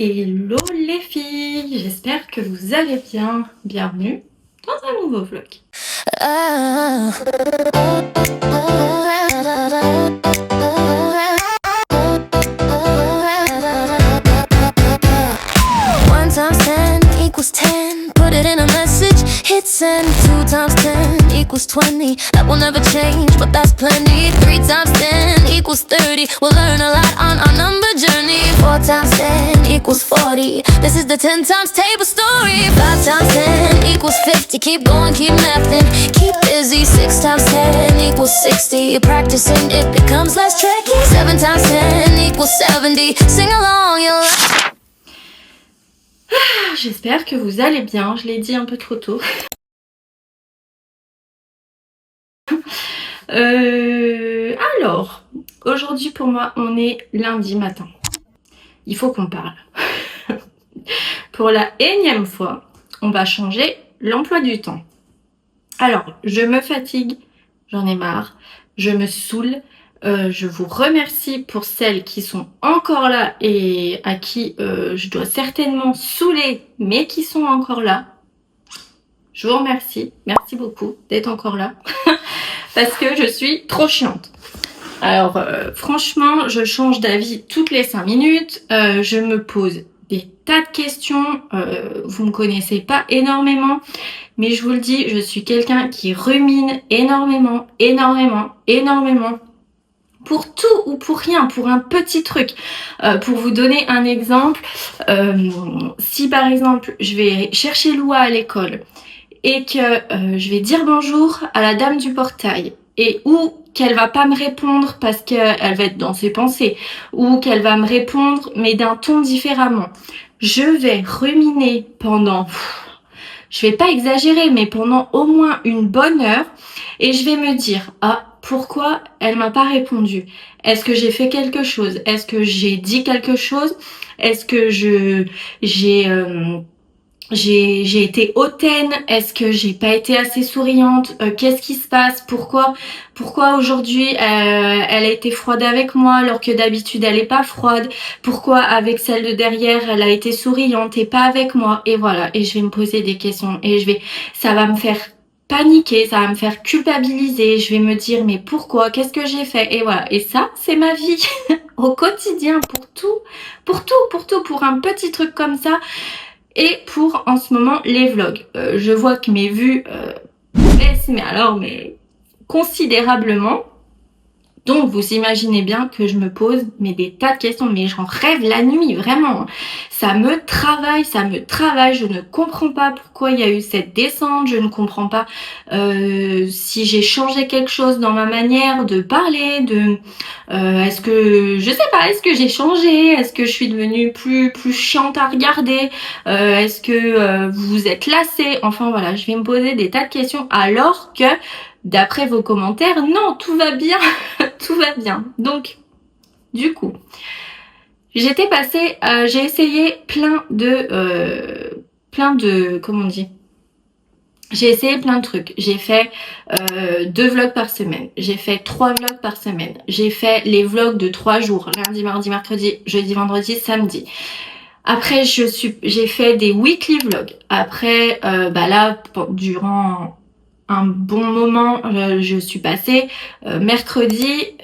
Hello les filles, j'espère que vous allez bien. Bienvenue dans un nouveau vlog. One times 10 equals 10. Put it in a message, hit send. 2 times 10 equals 20. That will never change, but that's plenty. 3 times 10 equals 30. We'll learn a lot on our number journey. 4 times 10 equals 40. This is the 10 times table story. 5 times 10 equals 50. Keep going, keep mathing, keep busy. 6 times 10 equals 60. Practicing, it becomes less tricky. 7 times 10 equals 70. Sing along, you'll... J'espère que vous allez bien, je l'ai dit un peu trop tôt. Alors, aujourd'hui pour moi, on est lundi matin. Il faut qu'on parle. Pour la énième fois, on va changer l'emploi du temps. Alors, je me fatigue, j'en ai marre, je me saoule. Je vous remercie pour celles qui sont encore là et à qui je dois certainement saouler, mais qui sont encore là. Je vous remercie, merci beaucoup d'être encore là, parce que je suis trop chiante. Alors franchement, je change d'avis toutes les 5 minutes, je me pose des tas de questions, vous me connaissez pas énormément, mais je vous le dis, je suis quelqu'un qui rumine énormément, pour tout ou pour rien, pour un petit truc. Pour vous donner un exemple, si par exemple je vais chercher Loua à l'école et que je vais dire bonjour à la dame du portail et ou qu'elle va pas me répondre parce qu'elle va être dans ses pensées ou qu'elle va me répondre mais d'un ton différemment, je vais ruminer pendant, je vais pas exagérer, mais pendant au moins une bonne heure et je vais me dire ah, pourquoi elle m'a pas répondu? Est-ce que j'ai fait quelque chose? Est-ce que j'ai dit quelque chose? Est-ce que j'ai été hautaine? Est-ce que j'ai pas été assez souriante? Qu'est-ce qui se passe? Pourquoi aujourd'hui elle a été froide avec moi alors que d'habitude elle est pas froide? Pourquoi avec celle de derrière elle a été souriante et pas avec moi? Et voilà, et je vais me poser des questions et ça va me faire paniquer, ça va me faire culpabiliser, je vais me dire mais pourquoi, qu'est-ce que j'ai fait? Et voilà, et ça c'est ma vie au quotidien, pour un petit truc comme ça et pour en ce moment les vlogs. Je vois que mes vues baissent mais considérablement. Donc vous imaginez bien que je me pose des tas de questions, mais j'en rêve la nuit, vraiment. Ça me travaille, je ne comprends pas pourquoi il y a eu cette descente, je ne comprends pas si j'ai changé quelque chose dans ma manière de parler, est-ce que, je sais pas, est-ce que j'ai changé, est-ce que je suis devenue plus chiante à regarder, est-ce que vous vous êtes lassé, enfin voilà, je vais me poser des tas de questions alors que d'après vos commentaires, non, tout va bien, tout va bien. Donc, du coup, j'étais passée, j'ai essayé plein de, comment on dit? J'ai essayé plein de trucs. J'ai fait 2 vlogs par semaine. J'ai fait 3 vlogs par semaine. J'ai fait les vlogs de 3 jours. Lundi, mardi, mercredi, jeudi, vendredi, samedi. Après, j'ai fait des weekly vlogs. Après, là, durant un bon moment, je suis passée mercredi,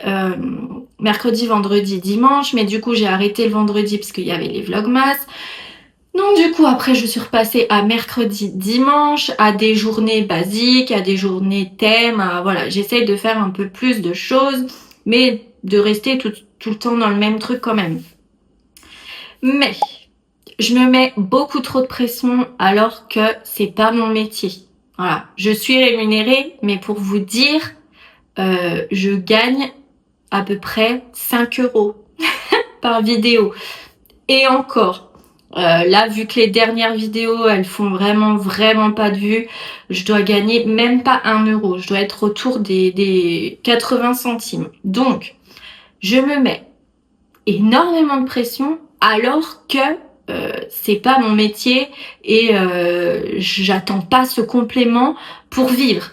vendredi, dimanche, mais du coup j'ai arrêté le vendredi parce qu'il y avait les vlogmas. Donc du coup après je suis repassée à mercredi, dimanche, à des journées basiques, à des journées thèmes, voilà, j'essaye de faire un peu plus de choses, mais de rester tout le temps dans le même truc quand même. Mais je me mets beaucoup trop de pression alors que c'est pas mon métier. Voilà, je suis rémunérée, mais pour vous dire, je gagne à peu près 5 € par vidéo. Et encore, là, vu que les dernières vidéos, elles font vraiment pas de vues, je dois gagner même pas 1 €. Je dois être autour des 80 centimes. Donc, je me mets énormément de pression alors que c'est pas mon métier et j'attends pas ce complément pour vivre.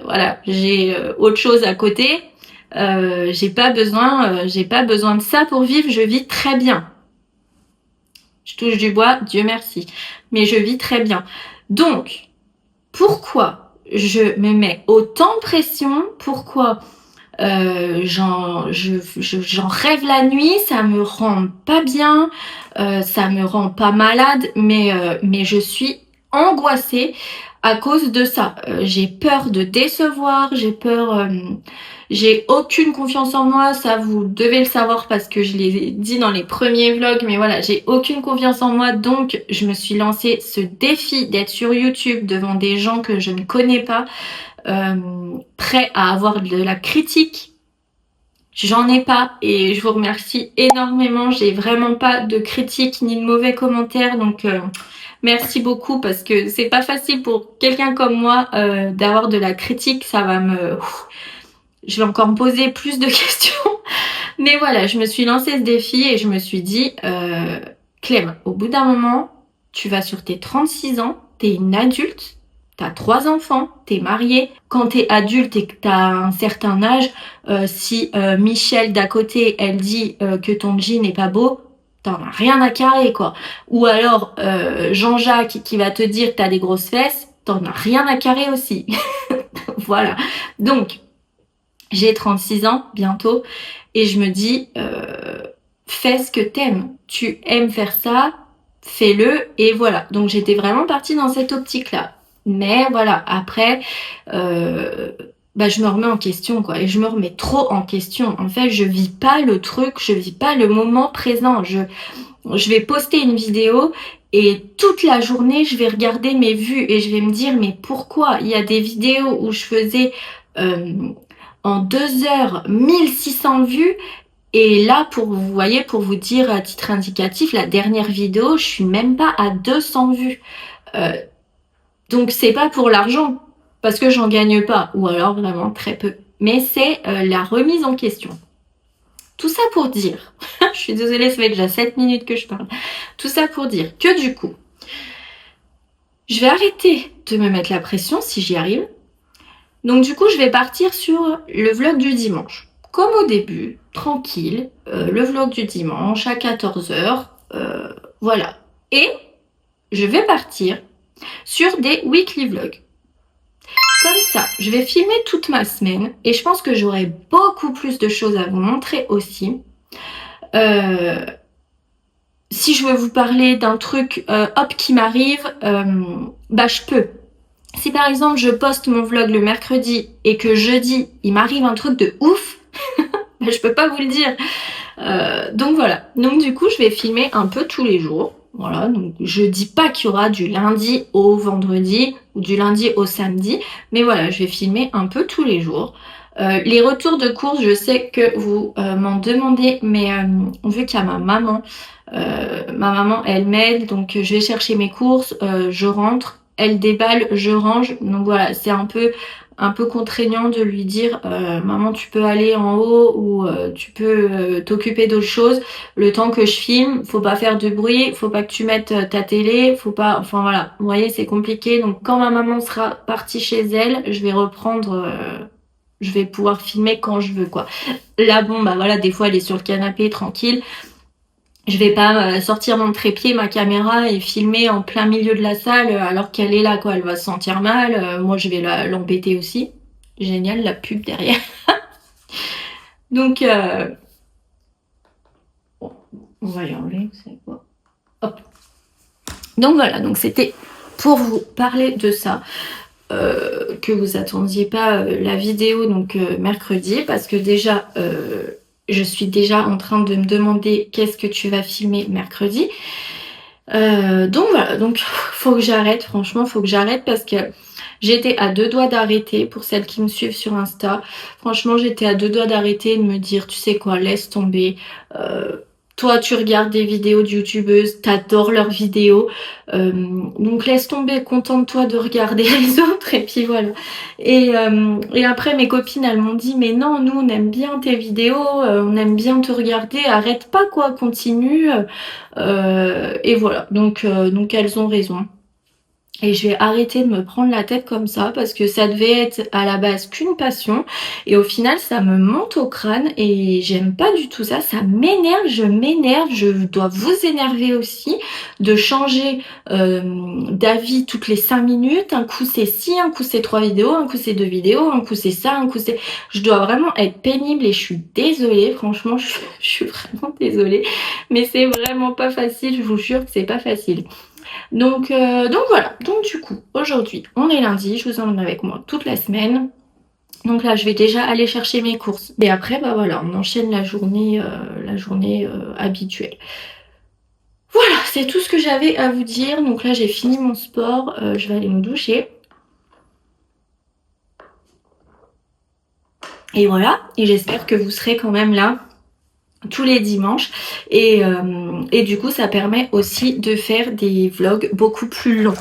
Voilà, j'ai autre chose à côté. J'ai pas besoin de ça pour vivre. Je vis très bien. Je touche du bois, Dieu merci. Mais je vis très bien. Donc, pourquoi je me mets autant de pression? Pourquoi j'en rêve la nuit, ça me rend pas bien, ça me rend pas malade, mais je suis angoissée à cause de ça. J'ai peur de décevoir, j'ai aucune confiance en moi, ça vous devez le savoir parce que je l'ai dit dans les premiers vlogs, mais voilà, j'ai aucune confiance en moi, donc je me suis lancé ce défi d'être sur YouTube devant des gens que je ne connais pas, prêts à avoir de la critique. J'en ai pas et je vous remercie énormément, j'ai vraiment pas de critiques ni de mauvais commentaires, donc merci beaucoup parce que c'est pas facile pour quelqu'un comme moi d'avoir de la critique, ça va je vais encore me poser plus de questions. Mais voilà, je me suis lancé ce défi et je me suis dit, Clem, au bout d'un moment, tu vas sur tes 36 ans, t'es une adulte, t'as 3 enfants, t'es mariée. Quand t'es adulte et que t'as un certain âge, si Michel d'à côté, elle dit que ton jean n'est pas beau, t'en as rien à carrer, quoi. Ou alors Jean-Jacques qui va te dire que t'as des grosses fesses, t'en as rien à carrer aussi. Voilà. Donc, j'ai 36 ans bientôt et je me dis, fais ce que t'aimes. Tu aimes faire ça, fais-le et voilà. Donc j'étais vraiment partie dans cette optique-là. Mais voilà, après, je me remets en question quoi. Et je me remets trop en question. En fait, je vis pas le truc, je vis pas le moment présent. Je vais poster une vidéo et toute la journée, je vais regarder mes vues et je vais me dire, mais pourquoi? Il y a des vidéos où je faisais en 2 heures 1600 vues. Et là, vous voyez, pour vous dire à titre indicatif, la dernière vidéo, je suis même pas à 200 vues. Donc c'est pas pour l'argent, parce que j'en gagne pas, ou alors vraiment très peu. Mais c'est la remise en question. Tout ça pour dire, je suis désolée, ça fait déjà 7 minutes que je parle. Tout ça pour dire que du coup, je vais arrêter de me mettre la pression si j'y arrive. Donc du coup, je vais partir sur le vlog du dimanche. Comme au début, tranquille, le vlog du dimanche à 14h, voilà. Et je vais partir sur des weekly vlogs. Comme ça, je vais filmer toute ma semaine et je pense que j'aurai beaucoup plus de choses à vous montrer aussi. Si je veux vous parler d'un truc qui m'arrive, je peux. Si par exemple je poste mon vlog le mercredi et que jeudi il m'arrive un truc de ouf, je peux pas vous le dire. Donc voilà. Donc du coup je vais filmer un peu tous les jours. Voilà. Donc je dis pas qu'il y aura du lundi au vendredi ou du lundi au samedi, mais voilà, je vais filmer un peu tous les jours. Les retours de courses, je sais que vous m'en demandez, mais vu qu'il y a ma maman elle m'aide, donc je vais chercher mes courses, je rentre, elle déballe, je range, donc voilà, c'est un peu contraignant de lui dire maman tu peux aller en haut ou tu peux t'occuper d'autre chose le temps que je filme, faut pas faire de bruit, faut pas que tu mettes ta télé, faut pas, enfin voilà, vous voyez c'est compliqué, donc quand ma maman sera partie chez elle, je vais reprendre, je vais pouvoir filmer quand je veux quoi. Là bon voilà, des fois elle est sur le canapé tranquille. Je vais pas sortir mon trépied, ma caméra et filmer en plein milieu de la salle alors qu'elle est là quoi, elle va se sentir mal. Moi je vais l'embêter aussi. Génial, la pub derrière. Donc bon, on va y enlever, vous savez quoi. Hop. Donc voilà, donc c'était pour vous parler de ça. Que vous attendiez pas la vidéo donc mercredi parce que déjà je suis déjà en train de me demander qu'est-ce que tu vas filmer mercredi. Donc voilà, donc faut que j'arrête, franchement faut que j'arrête parce que j'étais à 2 doigts d'arrêter pour celles qui me suivent sur Insta. Franchement j'étais à 2 doigts d'arrêter de me dire tu sais quoi, laisse tomber. Toi tu regardes des vidéos de youtubeuses, t'adores leurs vidéos, donc laisse tomber, contente-toi de regarder les autres et puis voilà. Et après mes copines elles m'ont dit mais non, nous on aime bien tes vidéos, on aime bien te regarder, arrête pas quoi, continue. Et voilà, donc elles ont raison. Et je vais arrêter de me prendre la tête comme ça parce que ça devait être à la base qu'une passion et au final ça me monte au crâne et j'aime pas du tout ça, ça m'énerve, je dois vous énerver aussi de changer d'avis toutes les 5 minutes, un coup c'est ci, un coup c'est 3 vidéos, un coup c'est 2 vidéos, un coup c'est ça, un coup c'est... Je dois vraiment être pénible et je suis désolée, franchement je suis vraiment désolée mais c'est vraiment pas facile, je vous jure que c'est pas facile. Donc voilà, donc du coup, aujourd'hui, on est lundi, je vous emmène avec moi toute la semaine. Donc là, je vais déjà aller chercher mes courses. Et après, bah voilà, on enchaîne la journée habituelle. Voilà, c'est tout ce que j'avais à vous dire. Donc là, j'ai fini mon sport, je vais aller me doucher. Et voilà, et j'espère que vous serez quand même là tous les dimanches et du coup ça permet aussi de faire des vlogs beaucoup plus longs.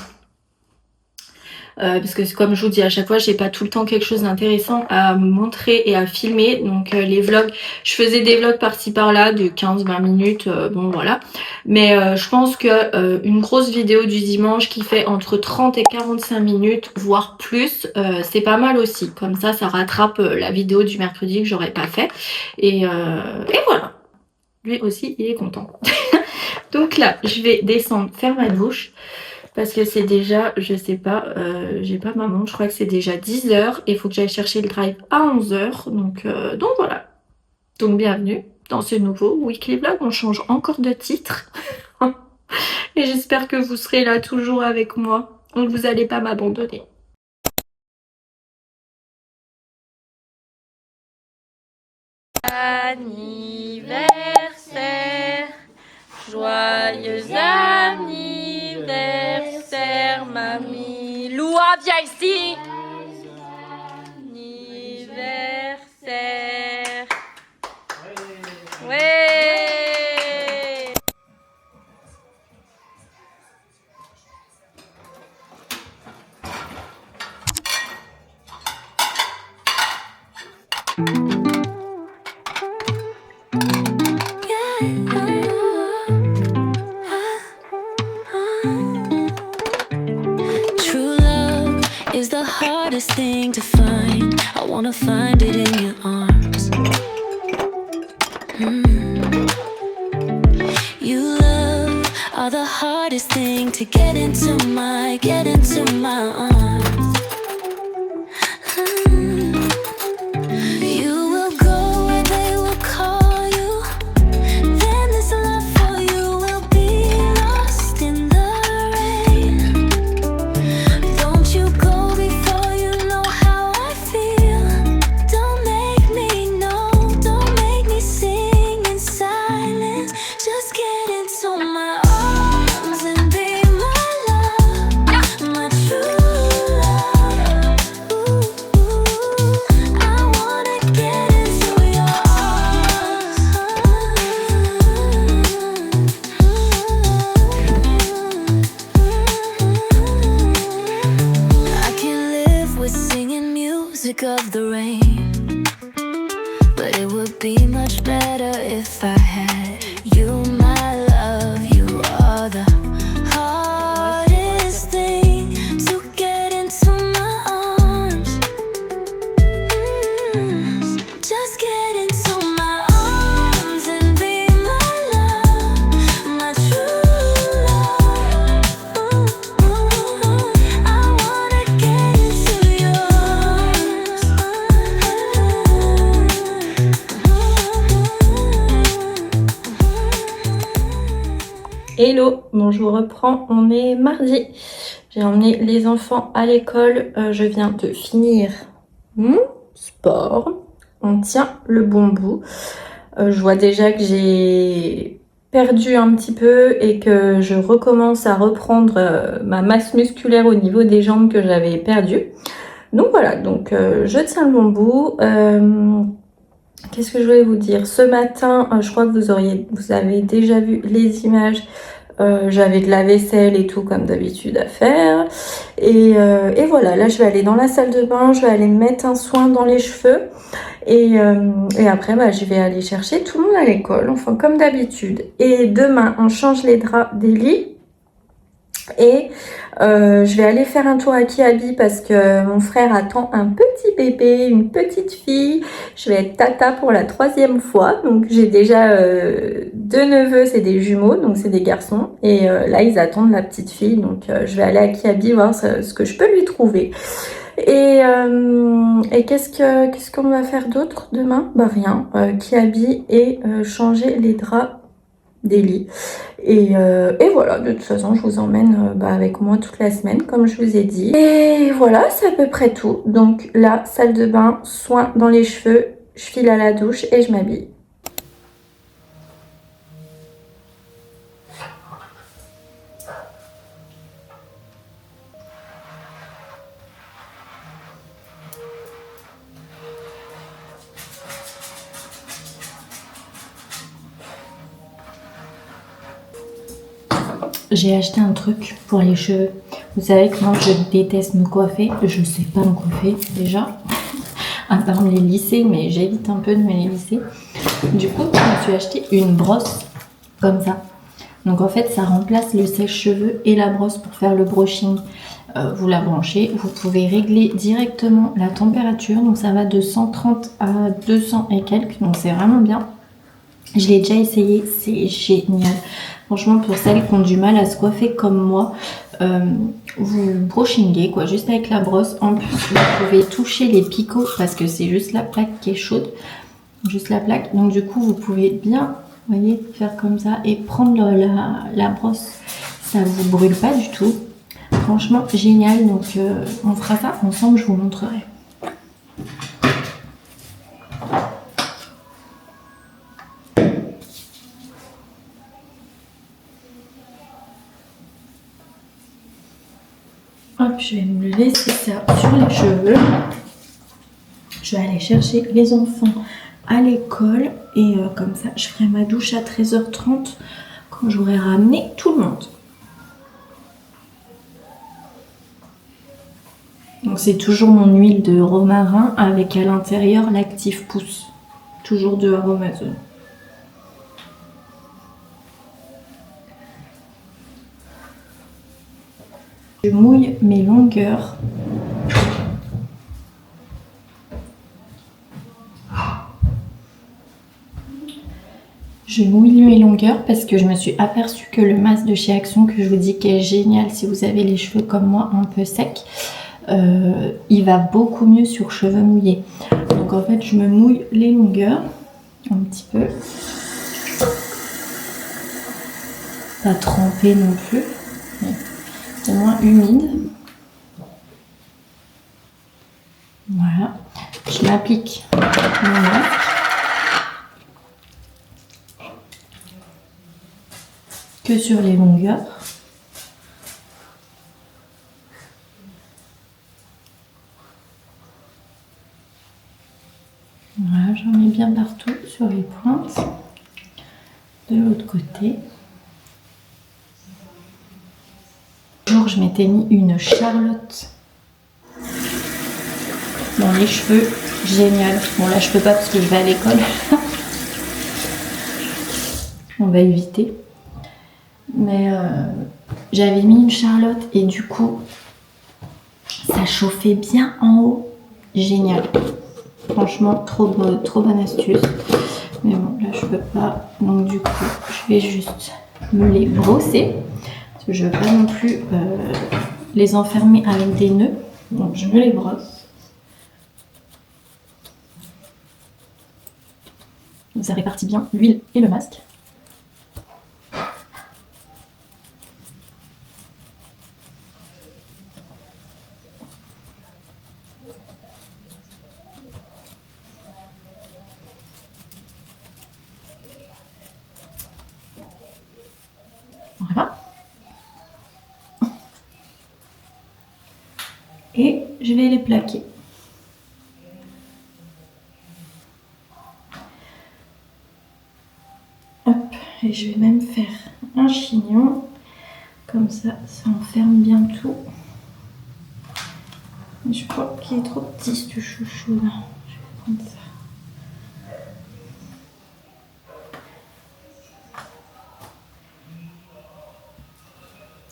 Parce que comme je vous dis à chaque fois, j'ai pas tout le temps quelque chose d'intéressant à montrer et à filmer. Donc les vlogs, je faisais des vlogs par-ci par-là de 15-20 minutes, bon voilà. Mais je pense que une grosse vidéo du dimanche qui fait entre 30 et 45 minutes, voire plus, c'est pas mal aussi. Comme ça rattrape la vidéo du mercredi que j'aurais pas fait. Et voilà. Lui aussi, il est content. Donc là, je vais descendre faire ma douche. Parce que c'est déjà, je sais pas, j'ai pas ma montre, je crois que c'est déjà 10h et il faut que j'aille chercher le drive à 11h. Donc voilà. Donc bienvenue dans ce nouveau weekly vlog. On change encore de titre. Et j'espère que vous serez là toujours avec moi. Donc vous allez pas m'abandonner. Anniversaire, joyeux anniversaire, mamie. Loua, viens ici. Anniversaire. Ouais. True love is the hardest thing to find. I wanna find it in your arms. You love are the hardest thing to get into my arms. You will go where they will call you. Then this love for you will be lost in the rain. Don't you go before you know how I feel. Don't make me know, don't make me sing in silence. Just get into my arms and be my love, my true love. Ooh, I wanna get into your arms. I can live with singing music of the rain, but it would be much better if I had you, my love. You are the hardest thing to get into my arms. Just get into my arms and be my love, my true love. I wanna get into yours. Hello, bon je vous reprends, on est mardi. J'ai emmené les enfants à l'école, je viens de finir mon sport. On tient le bon bout. Je vois déjà que j'ai perdu un petit peu et que je recommence à reprendre ma masse musculaire au niveau des jambes que j'avais perdu. Donc voilà, donc je tiens le bon bout. Qu'est-ce que je voulais vous dire? Ce matin, je crois que vous avez déjà vu les images. J'avais de la vaisselle et tout comme d'habitude à faire. Et voilà, là je vais aller dans la salle de bain, je vais aller me mettre un soin dans les cheveux. Et après, bah, je vais aller chercher tout le monde à l'école, enfin comme d'habitude. Et demain, on change les draps des lits. Et je vais aller faire un tour à Kiabi parce que mon frère attend un petit bébé, une petite fille. Je vais être tata pour la 3e fois. Donc j'ai déjà 2 neveux, c'est des jumeaux, donc c'est des garçons. Et là ils attendent la petite fille. Donc je vais aller à Kiabi voir ce que je peux lui trouver. Et qu'est-ce qu'on va faire d'autre demain? Bah rien. Kiabi et changer les draps des lits. Et voilà, de toute façon, je vous emmène avec moi toute la semaine, comme je vous ai dit. Et voilà, c'est à peu près tout. Donc là, salle de bain, soin dans les cheveux, je file à la douche et je m'habille. J'ai acheté un truc pour les cheveux. Vous savez que moi je déteste me coiffer. Je sais pas me coiffer déjà. À part me les lisser, mais j'évite un peu de me les lisser. Du coup, je me suis acheté une brosse comme ça. Donc en fait, ça remplace le sèche-cheveux et la brosse pour faire le brushing. Vous la branchez, vous pouvez régler directement la température. Donc ça va de 130 à 200 et quelques. Donc c'est vraiment bien. Je l'ai déjà essayé, c'est génial. Franchement, pour celles qui ont du mal à se coiffer comme moi, vous brushingez quoi, juste avec la brosse. En plus, vous pouvez toucher les picots parce que c'est juste la plaque qui est chaude. Juste la plaque. Donc du coup, vous pouvez bien, vous voyez, faire comme ça et prendre la brosse. Ça vous brûle pas du tout. Franchement, génial. Donc on fera ça ensemble, je vous montrerai. Hop, je vais me laisser ça sur les cheveux. Je vais aller chercher les enfants à l'école et comme ça, je ferai ma douche à 13h30 quand j'aurai ramené tout le monde. Donc c'est toujours mon huile de romarin avec à l'intérieur l'actif pousse. Toujours de Aromazone. Je mouille mes longueurs. Je mouille mes longueurs parce que je me suis aperçue que le masque de chez Action, que je vous dis qui est génial si vous avez les cheveux comme moi un peu secs, il va beaucoup mieux sur cheveux mouillés. Donc en fait, je me mouille les longueurs un petit peu. Pas trempé non plus. C'est moins humide. Voilà. Je m'applique mon masque. Que sur les longueurs. Voilà, j'en mets bien partout sur les pointes. De l'autre côté. Un jour, je m'étais mis une Charlotte dans les cheveux. Génial. Bon, là, je peux pas parce que je vais à l'école. On va éviter. Mais j'avais mis une Charlotte et du coup, ça chauffait bien en haut. Génial. Franchement, trop bonne astuce. Mais bon, là, je peux pas. Donc du coup, je vais juste me les brosser. Parce que je veux pas non plus les enfermer avec des nœuds. Donc je me les brosse. Ça répartit bien l'huile et le masque. Voilà. Et je vais les plaquer. Hop, et je vais même faire un chignon. Comme ça, ça enferme bien tout. Je crois qu'il est trop petit ce chouchou là. Je vais prendre ça.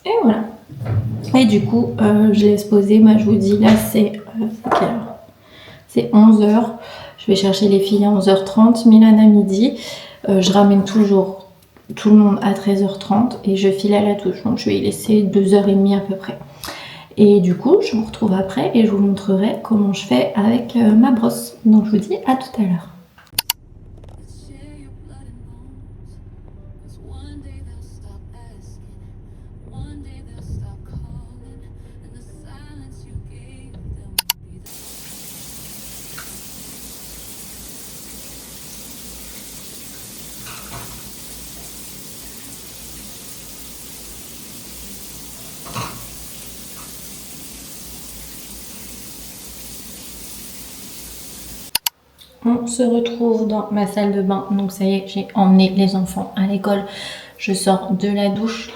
Et voilà, Et du coup, je laisse poser. Moi, je vous dis, là, c'est quelle heure? C'est 11h. Je vais chercher les filles à 11h30, Milan à midi. Je ramène toujours tout le monde à 13h30 et je file à la douche. Donc, je vais y laisser 2h30 à peu près. Et du coup, je vous retrouve après et je vous montrerai comment je fais avec ma brosse. Donc, je vous dis à tout à l'heure. On se retrouve dans ma salle de bain. Donc ça y est, j'ai emmené les enfants à l'école. Je sors de la douche.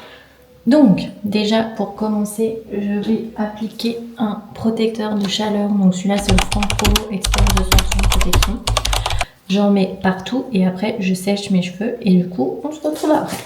Donc déjà pour commencer, je vais appliquer un protecteur de chaleur. Donc celui-là c'est le Franco Expert 230 protection. J'en mets partout et après je sèche mes cheveux. Et du coup, on se retrouve après.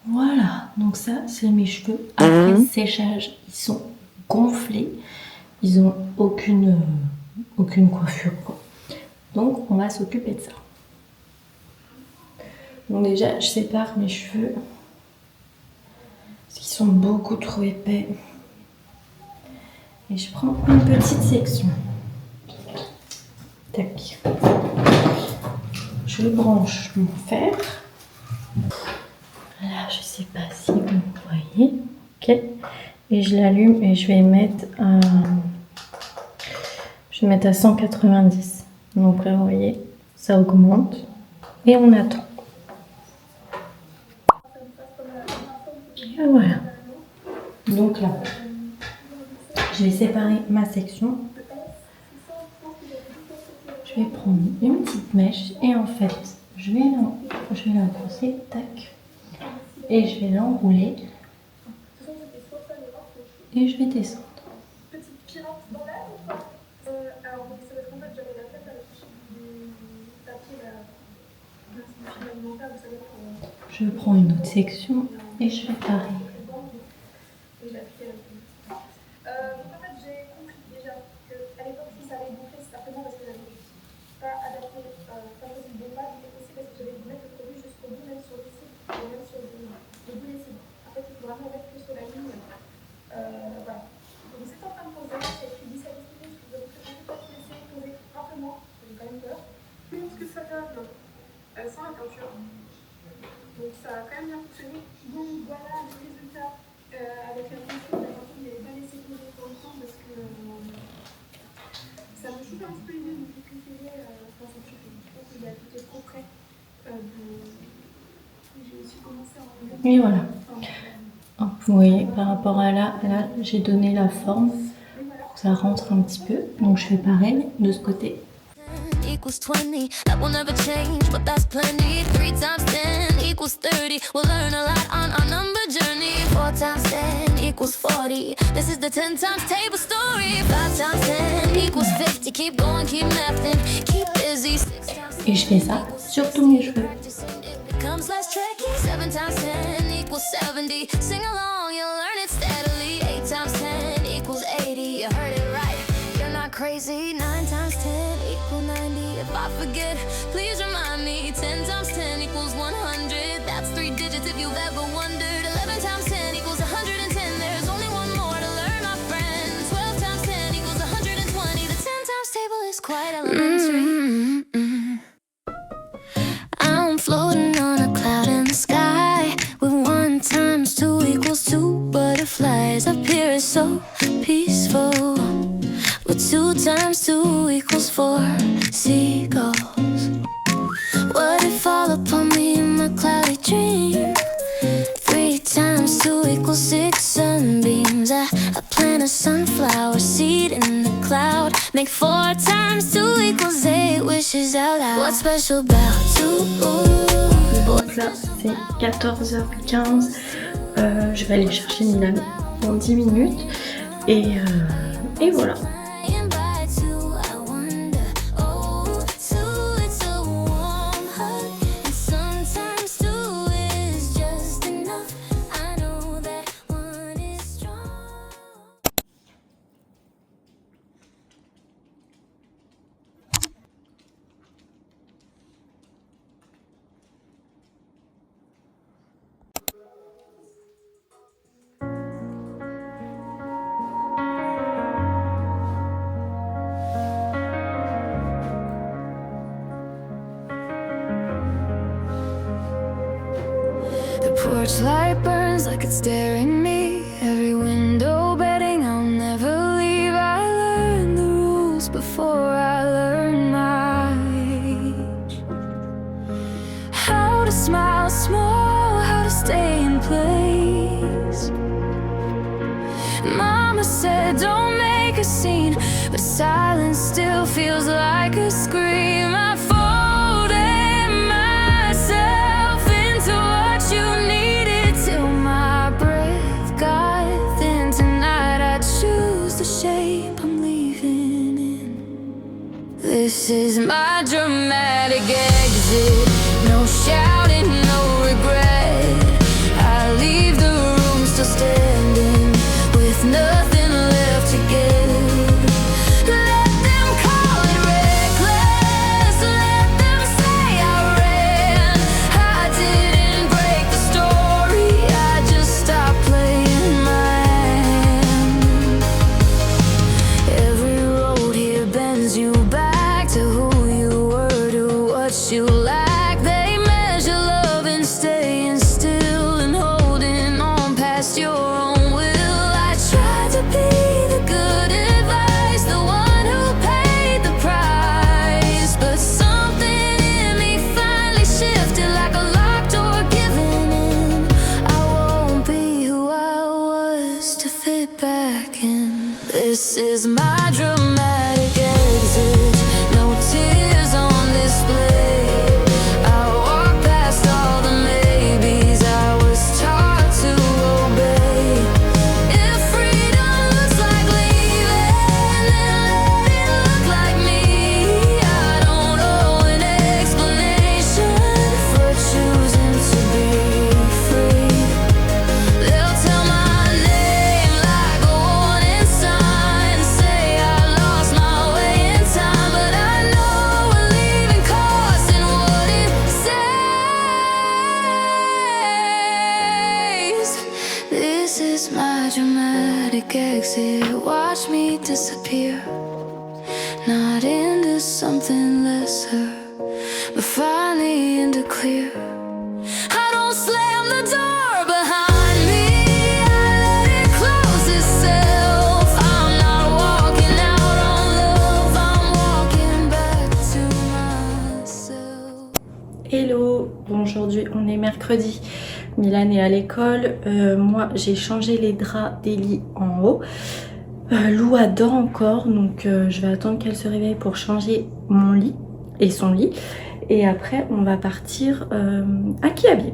Voilà, donc ça c'est mes cheveux après séchage, ils sont gonflés, ils ont aucune coiffure quoi. Donc on va s'occuper de ça. Donc déjà je sépare mes cheveux parce qu'ils sont beaucoup trop épais et je prends une petite section. Tac. Je branche mon fer. Là, je sais pas si vous voyez. Ok. Et je l'allume et je vais mettre à 190. Donc là, vous voyez, ça augmente. Et on attend. Et voilà. Donc là, je vais séparer ma section. Je vais prendre une petite mèche et en fait, je vais la brosser, tac. Et je vais l'enrouler et je vais descendre. Je prends une autre section et je fais pareil. Sans la peinture. Donc ça a quand même bien fonctionné. Donc voilà le résultat avec la peinture. La peinture, je n'avais pas laissé poser pour le temps parce que ça me choque un petit peu les yeux. Donc j'ai préféré, enfin ça me choque. Je pense qu'il a tout est trop près. J'ai aussi commencé à enlever. Et voilà. Vous voyez, par rapport à là j'ai donné la forme. Ça rentre un petit peu. Donc je fais pareil de ce côté. Equals 20, that will never change, but that's plenty. 3 times 10 equals 30. We'll learn a lot on our number journey. 4 times 10 equals 40. This is the 10 times table story. 5 times 10 equals 50. Keep going, keep mathing, keep busy. 6 times 10 Et je fais ça sur tous mes cheveux. becomes less tricky. 7 times 10 equals 70. Sing along, you'll learn it steadily. 8 times 10 equals 80. You heard it right, you're not crazy. 9 times 10 equals 90. If I forget, please remind me. 10 times 10 equals 100. That's 3 digits if you've ever wondered. 11 times 10 equals 110. There's only one more to learn, my friend. 12 times 10 equals 120. The 10 times table is quite elementary. I'm floating on a cloud in the sky with 1 times 2 equals 2 butterflies. Up here is so peaceful. But 2 times 2 equals 4 seagulls. What if all upon me in my cloudy dream? 3 times 2 equals 6 sunbeams. I plant a sunflower seed in the cloud. Make 4 times 2 equals 8 with wishes out loud. What's special about you? Donc là c'est 14h15, je vais aller chercher Milan dans 10 minutes et voilà. Porch light burns like it's staring me. Every window betting I'll never leave. I learned the rules before I learned my age. How to smile small, how to stay in place. Mama said don't make a scene, but silence still feels like a scream. I folded myself into what you needed till my breath got thin. Tonight I choose the shape I'm leaving in. This is my dramatic exit. No shouting, no regret. I leave the room still standing with nothing left to give. Let them call it reckless. Let them say I ran. I didn't break the story. I just stopped playing my hand. Every road here bends you back to who you were, to what you lack. They measure love in staying still and holding on past your own will. I tried to be the good advice, the one who paid the price, but something in me finally shifted like a locked door giving in. I won't be who I was to fit back in. This is my dramatic exit. No tears on display. I walk past all the maybes I was taught to obey. If freedom looks like leaving, then let it look like me. I don't owe an explanation for choosing to be free. They'll tell my name like a warning sign, say I lost my way in time, but I know we're leaving cost in what it says. This is my dramatic exit. Watch me disappear, not into something lesser, but finally into clear. I don't slam the door behind me, I let it close itself. I'm not walking out on love, I'm walking back to myself. Hello, bon aujourd'hui on est mercredi, Milan est à l'école, moi j'ai changé les draps des lits en haut. Lou dort encore, donc je vais attendre qu'elle se réveille pour changer mon lit et son lit. Et après on va partir à Kiabi.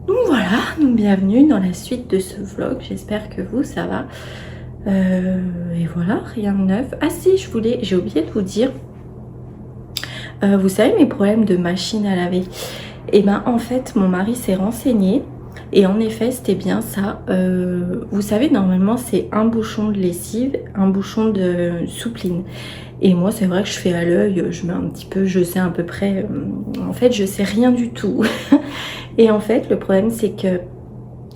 Donc voilà, donc bienvenue dans la suite de ce vlog, j'espère que vous ça va. Et voilà, rien de neuf. Ah si, j'ai oublié de vous dire, vous savez mes problèmes de machine à laver. Et ben en fait mon mari s'est renseigné et en effet c'était bien ça. Vous savez normalement c'est un bouchon de lessive, un bouchon de soupline. Et moi c'est vrai que je fais à l'œil, je mets un petit peu, je sais à peu près, en fait je sais rien du tout. Et en fait le problème c'est que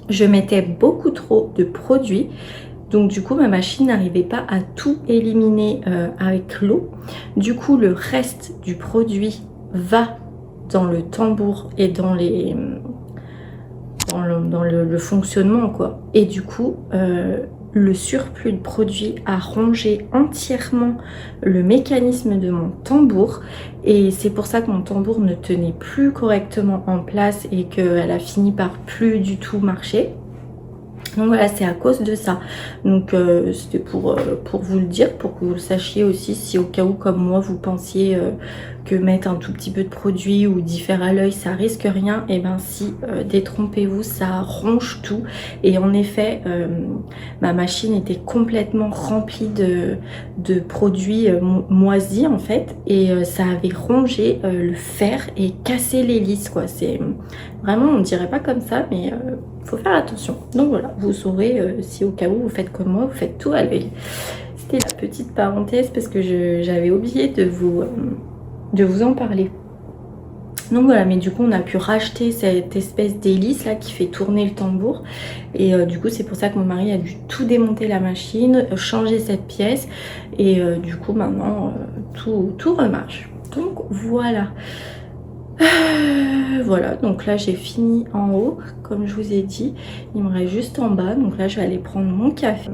je mettais beaucoup trop de produits. Donc du coup ma machine n'arrivait pas à tout éliminer avec l'eau. Du coup le reste du produit va dans le tambour et dans les dans le fonctionnement quoi. Et du coup le surplus de produit a rongé entièrement le mécanisme de mon tambour. Et c'est pour ça que mon tambour ne tenait plus correctement en place et qu'elle a fini par plus du tout marcher. Donc voilà, c'est à cause de ça. Donc c'était pour vous le dire, pour que vous le sachiez aussi, si au cas où comme moi vous pensiez que mettre un tout petit peu de produit ou d'y faire à l'œil ça risque rien, et ben si, détrompez-vous, ça ronge tout. Et en effet ma machine était complètement remplie de produits moisis en fait, et ça avait rongé le fer et cassé l'hélice quoi. C'est vraiment, on dirait pas comme ça, mais faut faire attention. Donc voilà, vous saurez si au cas où vous faites comme moi, vous faites tout à l'œil. C'était la petite parenthèse parce que j'avais oublié de vous en parler. Donc voilà, mais du coup on a pu racheter cette espèce d'hélice là qui fait tourner le tambour, et du coup c'est pour ça que mon mari a dû tout démonter la machine, changer cette pièce, et du coup maintenant tout remarche. Donc voilà. Voilà, donc là j'ai fini en haut comme je vous ai dit, il me reste juste en bas, donc là je vais aller prendre mon café.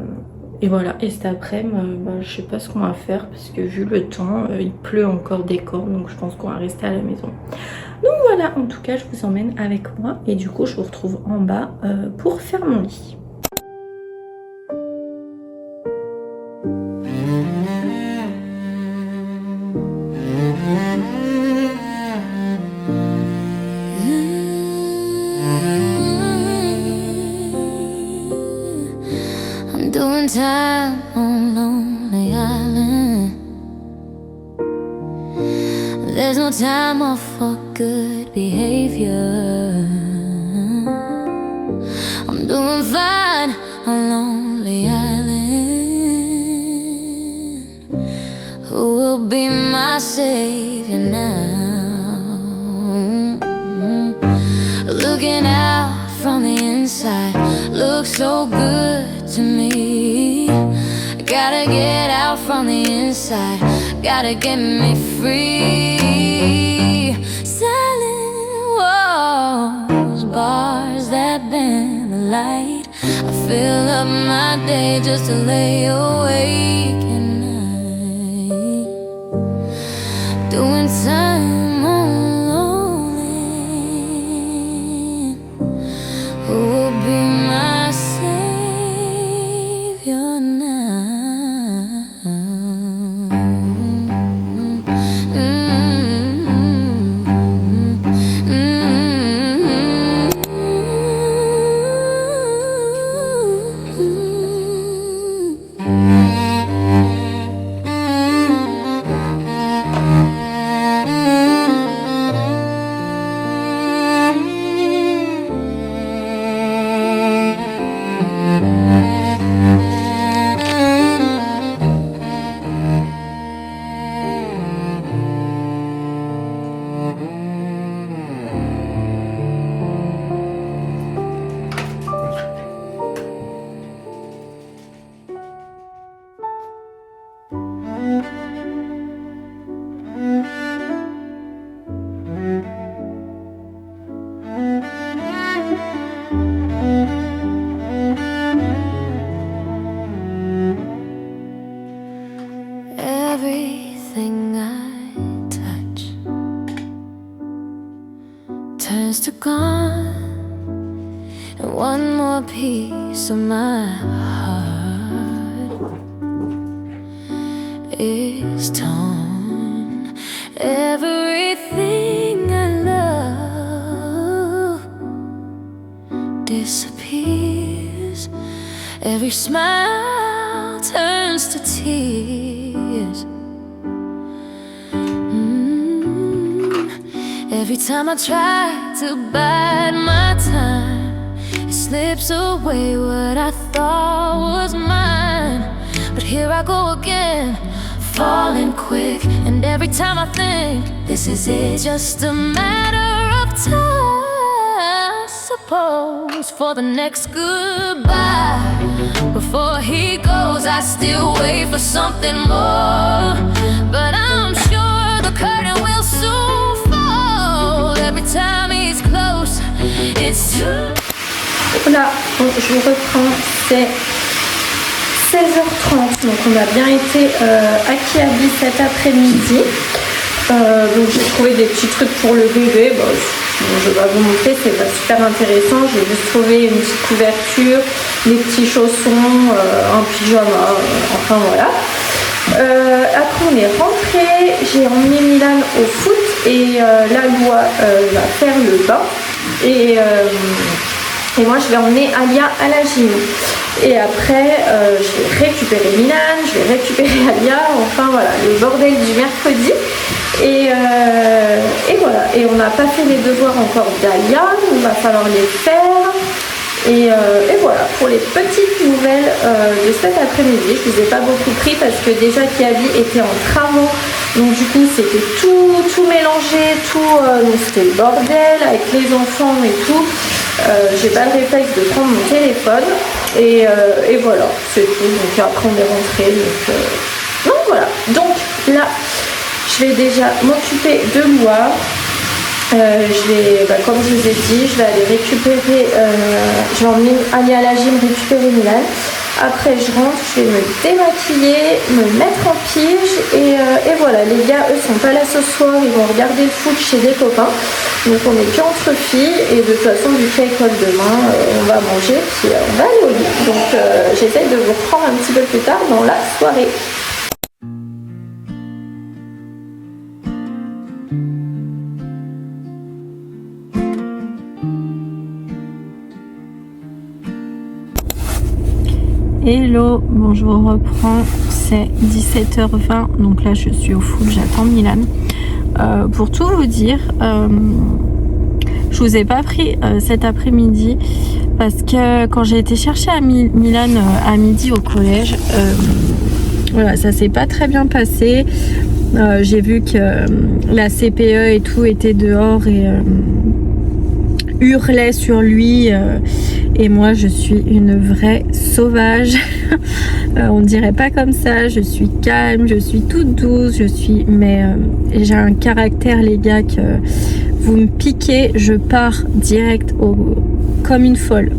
Et voilà, et cet après-midi, je sais pas ce qu'on va faire parce que vu le temps, il pleut encore des cordes, donc je pense qu'on va rester à la maison. Donc voilà, en tout cas je vous emmène avec moi et du coup je vous retrouve en bas pour faire mon lit. I'm doing time on Lonely Island. There's no time off for good behavior. I'm doing fine on Lonely Island. Who will be my savior now? Looking out from the inside looks so good to me. Gotta get out from the inside, gotta get me free. Silent walls, bars that bend the light. I fill up my day just to lay awake at night, doing time on lonely. Who will be my savior now? Everything I touch turns to gone, and one more piece of my heart is torn. Everything I love disappears. Every smile turns to tears. Every time I try to bide my time, it slips away what I thought was mine. But here I go again, falling quick. And every time I think this is it, just a matter of time, I suppose, for the next goodbye. Before he goes, I still wait for something more. But I'm sure the curtain will soon fall. Every time he's close, it's too. Voilà, donc je vous reprends, c'est 16h30, donc on a bien été à Kiabi cet après-midi. Donc j'ai trouvé des petits trucs pour le bébé, Bon, je vais pas vous montrer, c'est pas super intéressant. J'ai juste trouvé une petite couverture, des petits chaussons, un pyjama, enfin voilà. Après on est rentré, j'ai emmené Milan au foot et la Loi va faire le bain et moi je vais emmener Alia à la gym. Et après je vais récupérer Milan, je vais récupérer Alia, enfin voilà, le bordel du mercredi. Et voilà, et on n'a pas fait les devoirs encore d'Alia, il va falloir les faire. Et voilà, pour les petites nouvelles de cet après-midi, je ne vous ai pas beaucoup pris parce que déjà Kiabi était en travaux, donc du coup c'était tout mélangé, donc c'était le bordel avec les enfants et tout. J'ai pas le réflexe de prendre mon téléphone et voilà, c'est tout. Donc après on est rentré, donc voilà. Donc là, je vais déjà m'occuper de Loire. Je vais, comme je vous ai dit, je vais aller récupérer, je vais emmener aller à la gym récupérer Milan. Après je rentre, je vais me démaquiller, me mettre en pige et voilà, les gars eux sont pas là ce soir, ils vont regarder le foot chez des copains. Donc on est qu'entre filles et de toute façon vu qu'il y a école demain, on va manger puis on va aller au lit. Donc j'essaie de vous reprendre un petit peu plus tard dans la soirée. Hello, bon je vous reprends, c'est 17h20, donc là je suis au foot, j'attends Milan. Pour tout vous dire, je vous ai pas pris cet après-midi parce que quand j'ai été chercher à Milan à midi au collège, voilà, ça s'est pas très bien passé. J'ai vu que la CPE et tout était dehors et hurlait sur lui et moi je suis une vraie sauvage. On dirait pas comme ça, je suis calme, je suis toute douce, mais j'ai un caractère les gars que vous me piquez, je pars direct comme une folle.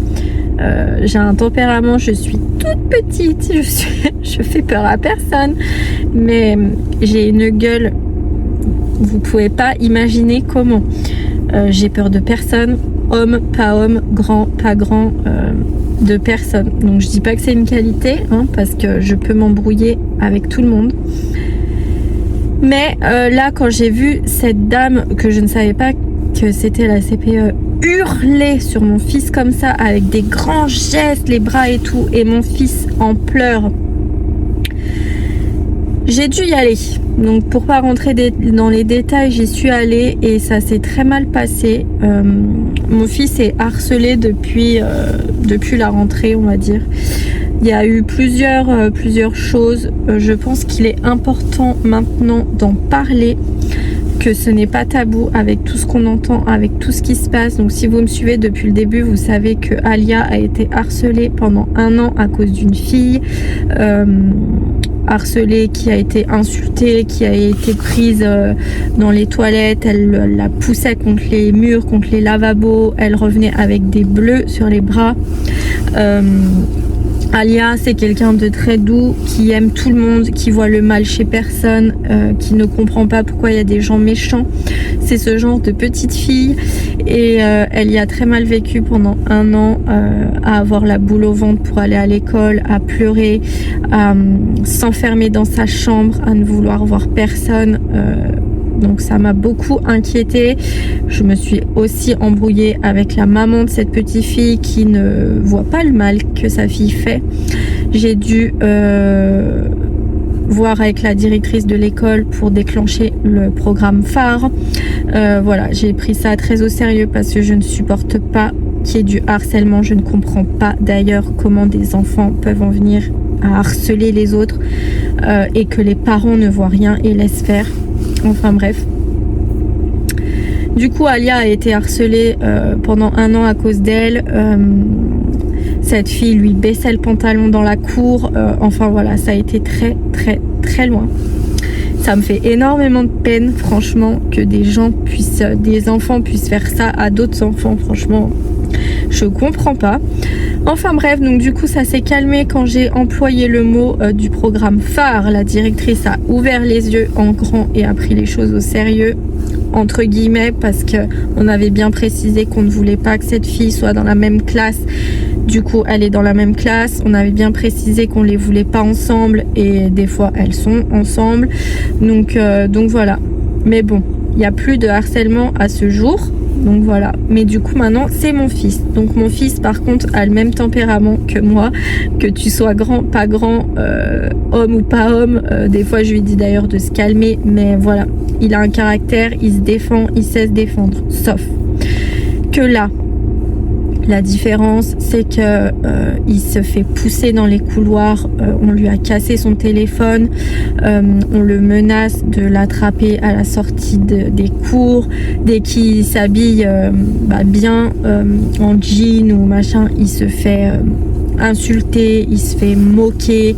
J'ai un tempérament, je suis toute petite, je fais peur à personne, mais j'ai une gueule, vous pouvez pas imaginer comment. J'ai peur de personne, homme, pas homme, grand, pas grand, de personne. Donc je dis pas que c'est une qualité, hein, parce que je peux m'embrouiller avec tout le monde. Mais là, quand j'ai vu cette dame que je ne savais pas que c'était la CPE hurler sur mon fils comme ça, avec des grands gestes, les bras et tout, et mon fils en pleurs, j'ai dû y aller. Donc pour pas rentrer dans les détails, j'y suis allée et ça s'est très mal passé. Mon fils est harcelé depuis la rentrée, on va dire. Il y a eu plusieurs choses. Je pense qu'il est important maintenant d'en parler, que ce n'est pas tabou avec tout ce qu'on entend, avec tout ce qui se passe. Donc si vous me suivez depuis le début, vous savez que Alia a été harcelée pendant 1 an à cause d'une fille. Harcelée, qui a été insultée, qui a été prise dans les toilettes, elle la poussait contre les murs, contre les lavabos, elle revenait avec des bleus sur les bras. Alia, c'est quelqu'un de très doux, qui aime tout le monde, qui voit le mal chez personne, qui ne comprend pas pourquoi il y a des gens méchants. C'est ce genre de petite fille et elle y a très mal vécu pendant 1 an, à avoir la boule au ventre pour aller à l'école, à pleurer, à s'enfermer dans sa chambre, à ne vouloir voir personne. Donc ça m'a beaucoup inquiétée. Je me suis aussi embrouillée avec la maman de cette petite fille qui ne voit pas le mal que sa fille fait. J'ai dû voir avec la directrice de l'école pour déclencher le programme phare. Voilà, j'ai pris ça très au sérieux parce que je ne supporte pas qu'il y ait du harcèlement. Je ne comprends pas d'ailleurs comment des enfants peuvent en venir à harceler les autres et que les parents ne voient rien et laissent faire. Enfin bref. Du coup, Alia a été harcelée pendant 1 an à cause d'elle. Cette fille lui baissait le pantalon dans la cour. Enfin voilà, ça a été très très très loin. Ça me fait énormément de peine, franchement, que des enfants puissent faire ça à d'autres enfants. Franchement, je comprends pas. Enfin bref, donc du coup ça s'est calmé quand j'ai employé le mot du programme phare. La directrice a ouvert les yeux en grand et a pris les choses au sérieux. entre guillemets, parce qu'on avait bien précisé qu'on ne voulait pas que cette fille soit dans la même classe. Du coup, elle est dans la même classe. On avait bien précisé qu'on les voulait pas ensemble et des fois elles sont ensemble. Donc voilà. Mais bon, il n'y a plus de harcèlement à ce jour. Donc voilà. Mais du coup maintenant c'est mon fils. Donc mon fils par contre a le même tempérament que moi. Que tu sois grand, pas grand, homme ou pas homme. Des fois je lui dis d'ailleurs de se calmer. Mais voilà. Il a un caractère, il se défend, il sait se défendre. Sauf que là, la différence, c'est que il se fait pousser dans les couloirs. On lui a cassé son téléphone. On le menace de l'attraper à la sortie des cours. Dès qu'il s'habille bien en jean ou machin, il se fait insulter, il se fait moquer.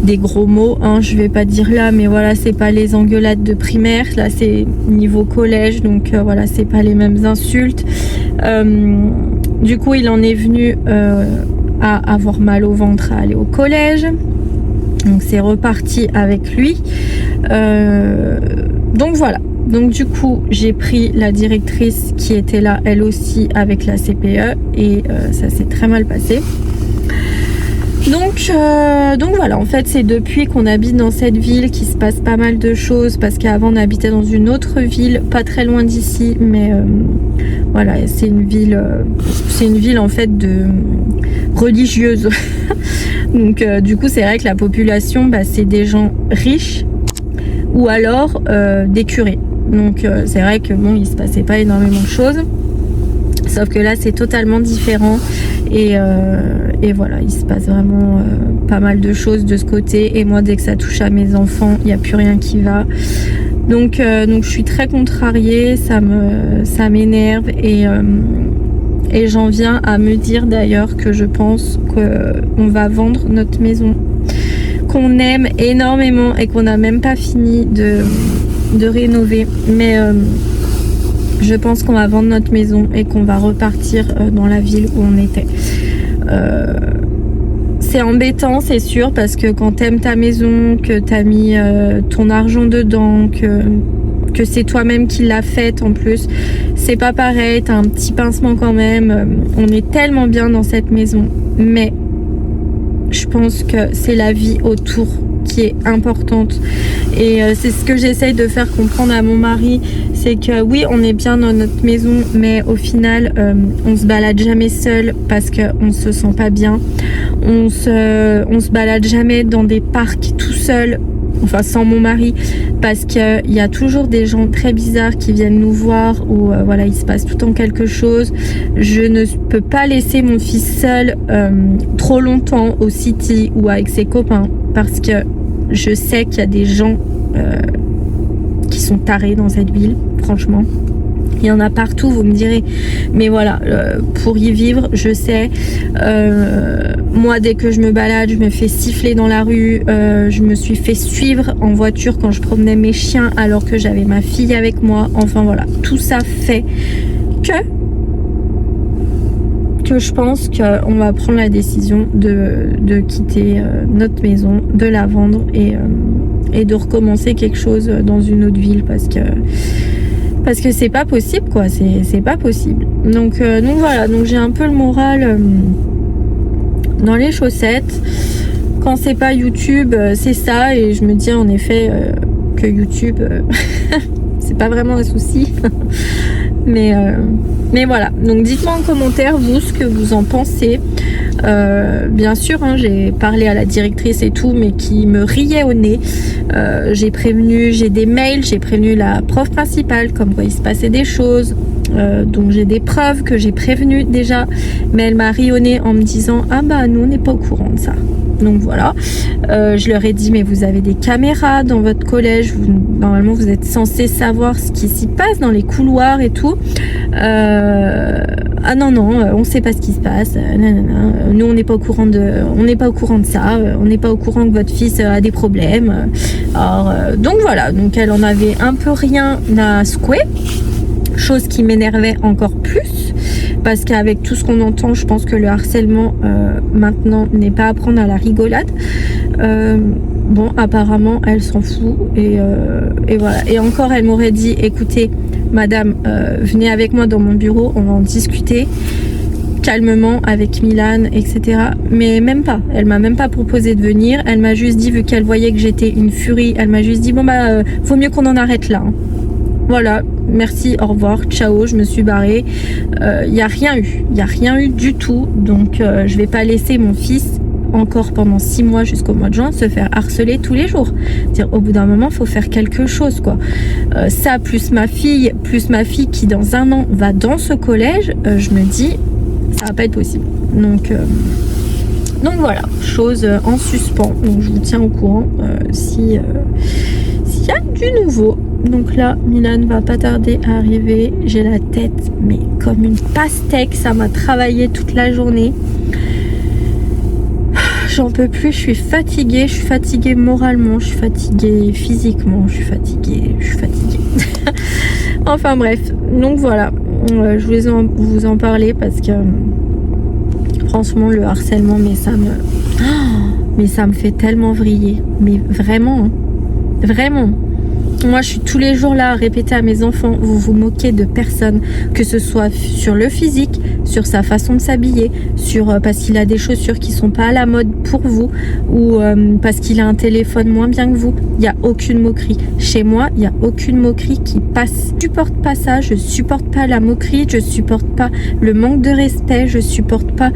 Des gros mots, hein, je vais pas dire là, mais voilà, c'est pas les engueulades de primaire, là c'est niveau collège, donc voilà, c'est pas les mêmes insultes. Du coup, il en est venu à avoir mal au ventre à aller au collège, donc c'est reparti avec lui. Donc voilà. Donc du coup, j'ai pris la directrice qui était là, elle aussi, avec la CPE, et ça s'est très mal passé. Donc voilà, en fait c'est depuis qu'on habite dans cette ville qu'il se passe pas mal de choses, parce qu'avant on habitait dans une autre ville pas très loin d'ici, mais voilà, c'est une ville en fait de religieuse. Donc du coup c'est vrai que la population c'est des gens riches ou alors des curés. Donc c'est vrai que bon, il se passait pas énormément de choses. Sauf que là c'est totalement différent et voilà, il se passe vraiment pas mal de choses de ce côté, et moi dès que ça touche à mes enfants, il n'y a plus rien qui va. Donc je suis très contrariée, ça m'énerve, et j'en viens à me dire d'ailleurs que je pense qu'on va vendre notre maison qu'on aime énormément et qu'on n'a même pas fini de rénover, mais je pense qu'on va vendre notre maison et qu'on va repartir dans la ville où on était. C'est embêtant, c'est sûr, parce que quand t'aimes ta maison, que t'as mis ton argent dedans, que c'est toi-même qui l'as faite en plus, c'est pas pareil, t'as un petit pincement quand même. On est tellement bien dans cette maison, mais je pense que c'est la vie autour qui est importante, et c'est ce que j'essaye de faire comprendre à mon mari, c'est que oui, on est bien dans notre maison, mais au final on se balade jamais seul parce qu'on se sent pas bien, on se balade jamais dans des parcs tout seul, enfin sans mon mari, parce qu'il y a toujours des gens très bizarres qui viennent nous voir, ou voilà, il se passe tout le temps quelque chose. Je ne peux pas laisser mon fils seul trop longtemps au city ou avec ses copains, parce que je sais qu'il y a des gens qui sont tarés dans cette ville, franchement. Il y en a partout, vous me direz. Mais voilà, pour y vivre, je sais. Moi, dès que je me balade, je me fais siffler dans la rue. Je me suis fait suivre en voiture quand je promenais mes chiens alors que j'avais ma fille avec moi. Enfin voilà, tout ça fait que je pense qu'on va prendre la décision de quitter notre maison, de la vendre et de recommencer quelque chose dans une autre ville, parce que c'est pas possible, quoi, c'est pas possible. Donc voilà, donc j'ai un peu le moral dans les chaussettes. Quand c'est pas YouTube, c'est ça, et je me dis en effet que YouTube c'est pas vraiment un souci. Mais voilà, donc dites-moi en commentaire vous ce que vous en pensez. Bien sûr, hein, j'ai parlé à la directrice et tout, mais qui me riait au nez. J'ai des mails, j'ai prévenu la prof principale comme quoi il se passait des choses. Donc j'ai des preuves que j'ai prévenues déjà, mais elle m'a ri au nez en me disant « Ah bah nous on n'est pas au courant de ça ». Donc voilà, je leur ai dit « Mais vous avez des caméras dans votre collège, normalement vous êtes censé savoir ce qui s'y passe dans les couloirs et tout. Ah non, on sait pas ce qui se passe, nous on n'est pas au courant de ça, on n'est pas au courant que votre fils a des problèmes. » Alors donc voilà, donc elle en avait un peu rien à secouer. Chose qui m'énervait encore plus, parce qu'avec tout ce qu'on entend, je pense que le harcèlement maintenant n'est pas à prendre à la rigolade. Bon, apparemment, elle s'en fout. Et voilà. Et encore, elle m'aurait dit, écoutez, madame, venez avec moi dans mon bureau, on va en discuter calmement avec Milan, etc. Mais même pas. Elle m'a même pas proposé de venir. Elle m'a juste dit, vu qu'elle voyait que j'étais une furie, elle m'a juste dit, bon bah, vaut mieux qu'on en arrête là. Hein. Voilà, merci, au revoir, ciao, je me suis barrée. Y a rien eu du tout. Donc je vais pas laisser mon fils encore pendant 6 mois jusqu'au mois de juin se faire harceler tous les jours. Dire au bout d'un moment, faut faire quelque chose quoi. Ça plus ma fille qui dans 1 an va dans ce collège, je me dis ça va pas être possible. Donc voilà, chose en suspens. Donc je vous tiens au courant s'il y a du nouveau. Donc là, Milan va pas tarder à arriver. J'ai la tête mais comme une pastèque, ça m'a travaillé toute la journée. J'en peux plus, je suis fatiguée moralement, je suis fatiguée physiquement, je suis fatiguée. Enfin bref, donc voilà, je voulais vous en parler parce que franchement le harcèlement, mais ça me fait tellement vriller, mais vraiment, hein, vraiment. Moi, je suis tous les jours là à répéter à mes enfants, vous vous moquez de personne, que ce soit sur le physique, sur sa façon de s'habiller, parce qu'il a des chaussures qui sont pas à la mode pour vous, ou parce qu'il a un téléphone moins bien que vous. Il n'y a aucune moquerie. Chez moi, il n'y a aucune moquerie qui passe. Je supporte pas ça, je supporte pas la moquerie, je supporte pas le manque de respect, je supporte pas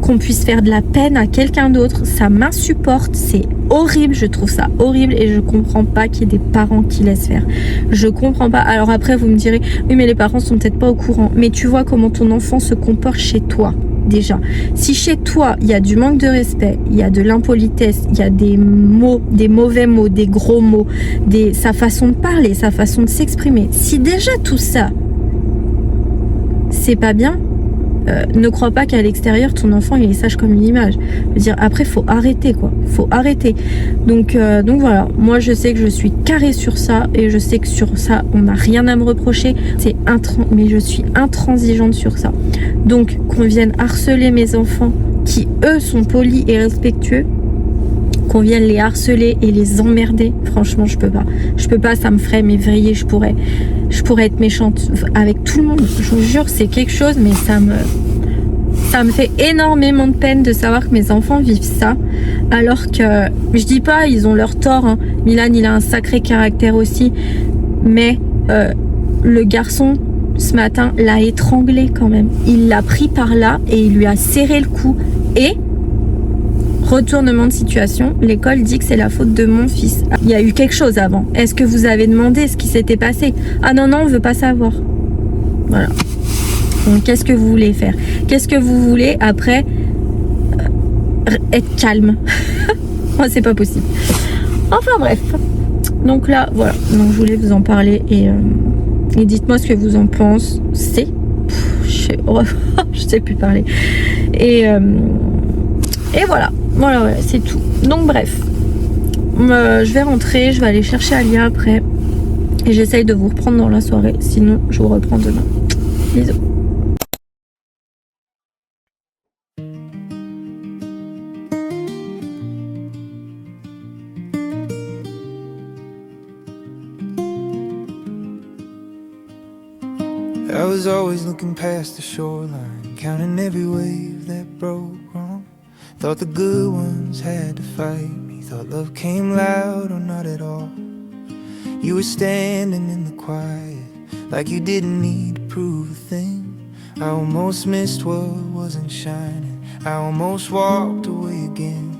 qu'on puisse faire de la peine à quelqu'un d'autre. Ça m'insupporte, c'est horrible, je trouve ça horrible et je comprends pas qu'il y ait des parents qui laissent faire. Je comprends pas. Alors après vous me direz, oui mais les parents sont peut-être pas au courant. Mais tu vois comment ton enfant se comporte chez toi déjà. Si chez toi il y a du manque de respect, il y a de l'impolitesse, il y a des mots, des mauvais mots, des gros mots, sa façon de parler, sa façon de s'exprimer. Si déjà tout ça c'est pas bien, ne crois pas qu'à l'extérieur ton enfant il est sage comme une image. Je veux dire, après faut arrêter quoi, faut arrêter. Donc voilà, moi je sais que je suis carrée sur ça et je sais que sur ça on n'a rien à me reprocher. Mais je suis intransigeante sur ça. Donc qu'on vienne harceler mes enfants qui eux sont polis et respectueux, qu'on vienne les harceler et les emmerder, franchement je peux pas, ça me ferait m'éveiller, je pourrais être méchante avec tout le monde, je vous jure c'est quelque chose, mais ça me fait énormément de peine de savoir que mes enfants vivent ça, alors que je dis pas ils ont leur tort, hein. Milan il a un sacré caractère aussi, mais le garçon ce matin l'a étranglé quand même, il l'a pris par là et il lui a serré le cou et retournement de situation, l'école dit que c'est la faute de mon fils. Il y a eu quelque chose avant. Est-ce que vous avez demandé ce qui s'était passé? Ah non, on veut pas savoir. Voilà. Donc qu'est-ce que vous voulez faire? Qu'est-ce que vous voulez après être calme? Moi, c'est pas possible. Enfin bref. Donc là, voilà. Donc je voulais vous en parler et dites-moi ce que vous en pensez. Je sais plus parler. Et voilà. Voilà, c'est tout. Donc bref, je vais rentrer, je vais aller chercher Alia après. Et j'essaye de vous reprendre dans la soirée, sinon je vous reprends demain. Bisous. I was always looking past the shoreline, counting every wave that broke wrong. Thought the good ones had to fight me, thought love came loud or not at all. You were standing in the quiet, like you didn't need to prove a thing. I almost missed what wasn't shining, I almost walked away again.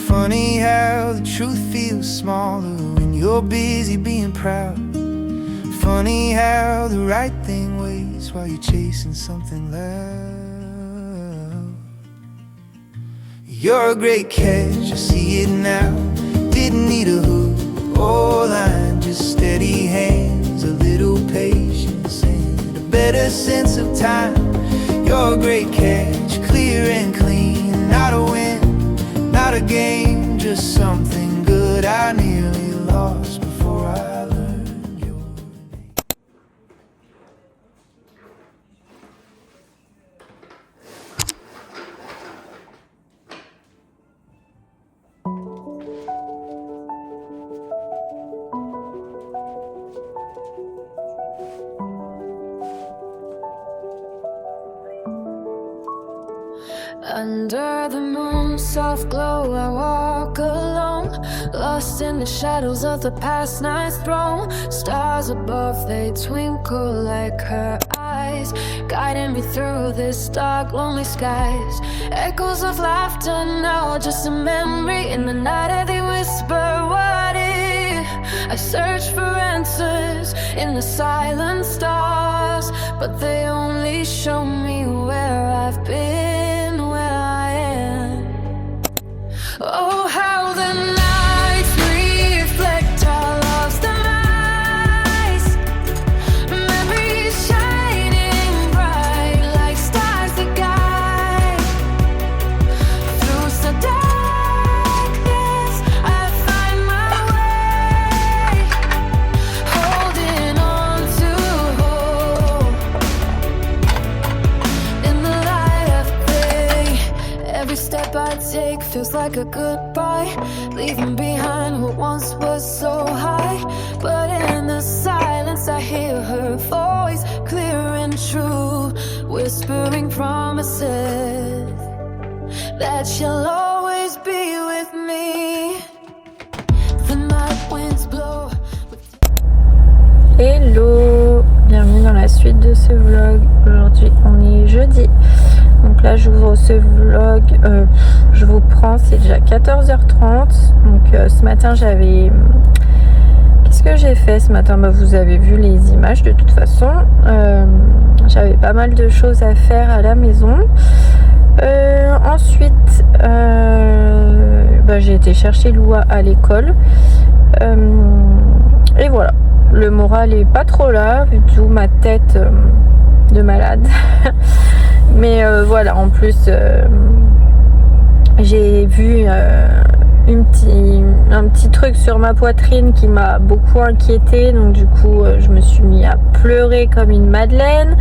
Funny how the truth feels smaller when you're busy being proud. Funny how the right thing waits while you're chasing something loud. You're a great catch, I see it now. Didn't need a hook or line, just steady hands, a little patience and a better sense of time. You're a great catch, clear and clean, not a win, not a game, just something good I nearly lost before I learned your name. Under the moon's soft glow, I walk alone, lost in the shadows of the past night's throne. Stars above, they twinkle like her eyes, guiding me through this dark, lonely skies. Echoes of laughter now, just a memory in the night, they whisper, what if? I search for answers in the silent stars, but they only show me where I've been, where I am. Oh, how the nights reflect our love's demise, memories shining bright like stars that guide. Through the darkness I find my way, holding on to hope in the light of day. Every step I take feels like a goodbye, leaving behind what once was so high. But in the silence I hear her voice, clear and true, whispering promises that she'll always be with me. The night winds blow. Hello, bienvenue dans la suite de ce vlog. Aujourd'hui on est jeudi, donc là j'ouvre ce vlog, je vous prends, c'est déjà 14h30. Donc ce matin j'avais... Qu'est-ce que j'ai fait ce matin? Vous avez vu les images de toute façon. J'avais pas mal de choses à faire à la maison. Ensuite j'ai été chercher Loua à l'école, et voilà, le moral est pas trop là vu tout ma tête de malade. Mais voilà, en plus j'ai vu un petit truc sur ma poitrine qui m'a beaucoup inquiétée, donc du coup je me suis mis à pleurer comme une madeleine.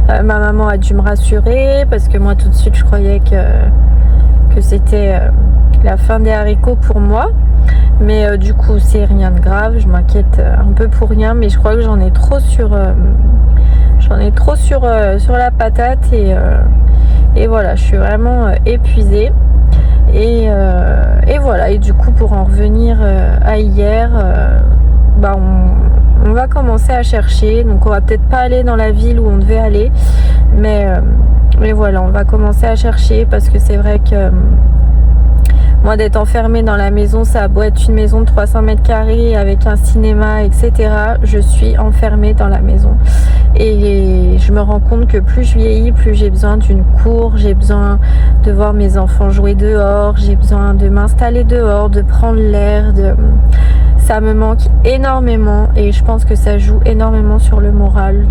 Ma maman a dû me rassurer parce que moi tout de suite je croyais que c'était la fin des haricots pour moi, mais du coup c'est rien de grave, je m'inquiète un peu pour rien, mais je crois que j'en ai trop sur la patate, et voilà, je suis vraiment épuisée. Et voilà, et du coup pour en revenir à hier, on va commencer à chercher. Donc on va peut-être pas aller dans la ville où on devait aller, mais voilà, on va commencer à chercher parce que c'est vrai que moi d'être enfermée dans la maison, ça a beau être une maison de 300 mètres carrés avec un cinéma, etc. Je suis enfermée dans la maison. Et je me rends compte que plus je vieillis, plus j'ai besoin d'une cour, j'ai besoin de voir mes enfants jouer dehors, j'ai besoin de m'installer dehors, de prendre l'air, ça me manque énormément et je pense que ça joue énormément sur le moral.